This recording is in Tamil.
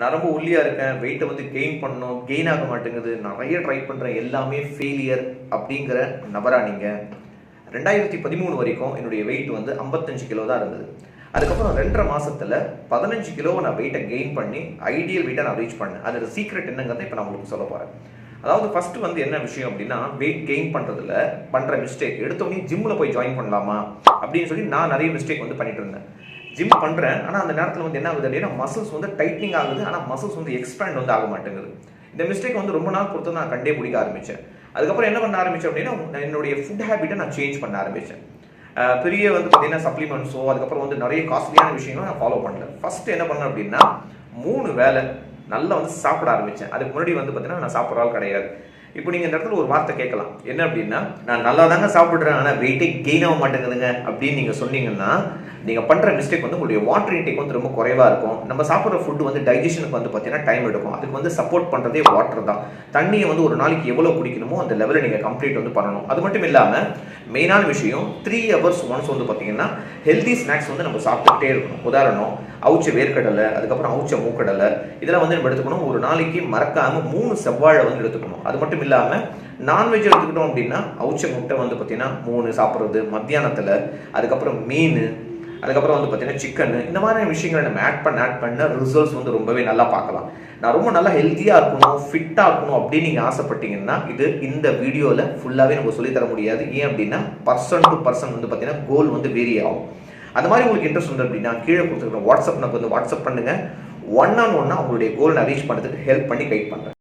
நான் ரொம்ப ஒல்லியாக இருக்கேன், வெயிட்டை வந்து கெயின் பண்ணணும், கெயின் ஆக மாட்டேங்குது, நிறைய ட்ரை பண்ணுறேன், எல்லாமே ஃபெயிலியர் அப்படிங்கிற நபரா நீங்கள்? 2013 வரைக்கும் என்னுடைய வெயிட் வந்து 55 கிலோ தான் இருந்தது. அதுக்கப்புறம் 2.5 மாசத்துல 15 கிலோவை நான் வெயிட்டை கெயின் பண்ணி ஐடியல் வெயிட்டை நான் ரீச் பண்ணேன். அதோட சீக்ரெட் என்னங்கிறத இப்போ நான் உங்களுக்கு சொல்ல போகிறேன். அதாவது ஃபர்ஸ்ட் வந்து என்ன விஷயம் அப்படின்னா, வெயிட் கெயின் பண்ணுறதுல பண்ணுற மிஸ்டேக். எடுத்தோடனே ஜிம்மில் போய் ஜாயின் பண்ணலாமா அப்படின்னு சொல்லி நான் நிறைய மிஸ்டேக் வந்து பண்ணிட்டு இருந்தேன். ஜிம் பண்ணுறேன், ஆனால் அந்த நேரத்தில் வந்து என்ன ஆகுது அப்படின்னா, மசில்ஸ் வந்து டைட்னிங் ஆகுது, ஆனால் மசில்ஸ் வந்து எக்ஸ்பேண்ட் வந்து ஆக மாட்டேங்குது. இந்த மிஸ்டேக் வந்து ரொம்ப நாள் பொறுத்து நான் கண்டே பிடிக்க ஆரம்பித்தேன். அதுக்கப்புறம் என்ன பண்ண ஆரம்பித்தேன் அப்படின்னா, என்னுடைய ஃபுட் ஹேபிட்டை நான் சேஞ்ச் பண்ண ஆரம்பித்தேன். பெரிய வந்து பார்த்தீங்கன்னா சப்ளிமெண்ட்ஸோ, அதுக்கப்புறம் வந்து நிறைய காஸ்ட்லியான விஷயங்களும் நான் ஃபாலோ பண்ணல. ஃபர்ஸ்ட் என்ன பண்ணேன் அப்படின்னா, 3 வேளை நல்லா வந்து சாப்பிட ஆரம்பித்தேன். அதுக்கு முன்னாடி வந்து பார்த்தீங்கன்னா நான் சாப்பிட்ற ஆள் கிடையாது. இப்போ நீங்கள் இந்த இடத்துல ஒரு வார்த்தை கேட்கலாம், என்ன அப்படின்னா, நான் நல்லா தாங்க சாப்பிட்றேன், ஆனால் வெயிட்டே கெயின் ஆக மாட்டேங்குதுங்க அப்படின்னு நீங்கள் சொன்னீங்கன்னா, நீங்கள் பண்ணுற மிஸ்டேக் வந்து உங்களுடைய வாட்டர் இன்டேக் வந்து ரொம்ப குறைவாக இருக்கும். நம்ம சாப்பிட்ற ஃபுட் வந்து டைஜஷனுக்கு வந்து பார்த்தீங்கன்னா டைம் எடுக்கும். அதுக்கு வந்து சப்போர்ட் பண்ணுறதே வாட்டர் தான். தண்ணியை வந்து ஒரு நாளைக்கு எவ்வளோ குடிக்கணுமோ அந்த லெவலில் நீங்கள் கம்ப்ளீட் வந்து பண்ணணும். அது மட்டும் இல்லாமல் மெயினான விஷயம், 3 hours ஒன்ஸ் வந்து பார்த்தீங்கன்னா ஹெல்தி ஸ்நாக்ஸ் வந்து நம்ம சாப்பிட்டுட்டே இருக்கணும். உதாரணம், அவுச்ச வேர்க்கடலை, அதுக்கப்புறம் அவுச்ச மூக்கடலை, இதெல்லாம் வந்து நம்ம எடுத்துக்கணும். ஒரு நாளைக்கு மறக்காமல் 3 செவ்வாழை வந்து எடுத்துக்கணும். அது மட்டும் இல்லாமல் நான்வெஜ் எடுத்துக்கிட்டோம் அப்படின்னா அவுச்ச முட்டை வந்து பார்த்தீங்கன்னா 3 சாப்பிட்றது மத்தியானத்தில், அதுக்கப்புறம் மீன், அதுக்கப்புறம் வந்து பார்த்தீங்கன்னா சிக்கன், இந்த மாதிரியான விஷயங்களை நம்ம ஆட் பண்ண ரிசல்ட்ஸ் வந்து ரொம்பவே நல்லா பார்க்கலாம். நான் ரொம்ப நல்லா ஹெல்த்தியாக இருக்கணும், ஃபிட்டாக இருக்கணும் அப்படின்னு நீங்கள் ஆசைப்பட்டீங்கன்னா, இந்த வீடியோவில் ஃபுல்லாகவே நம்ம சொல்லித்தர முடியாது. ஏன் அப்படின்னா, பர்சன் டு பர்சன் வந்து பார்த்தீங்கன்னா கோல் வந்து வேரி ஆகும். அந்த மாதிரி உங்களுக்கு இன்ட்ரெஸ்ட் வந்து அப்படின்னா, கீழே கொடுத்துருக்க வாட்ஸ்அப் நம்பர் வந்து வாட்ஸ்அப் பண்ணுங்கள். 1-on-1 உங்களுடைய கோல் நான் ரீச் பண்ணுறதுக்கு ஹெல்ப் பண்ணி கைட் பண்ணுறேன்.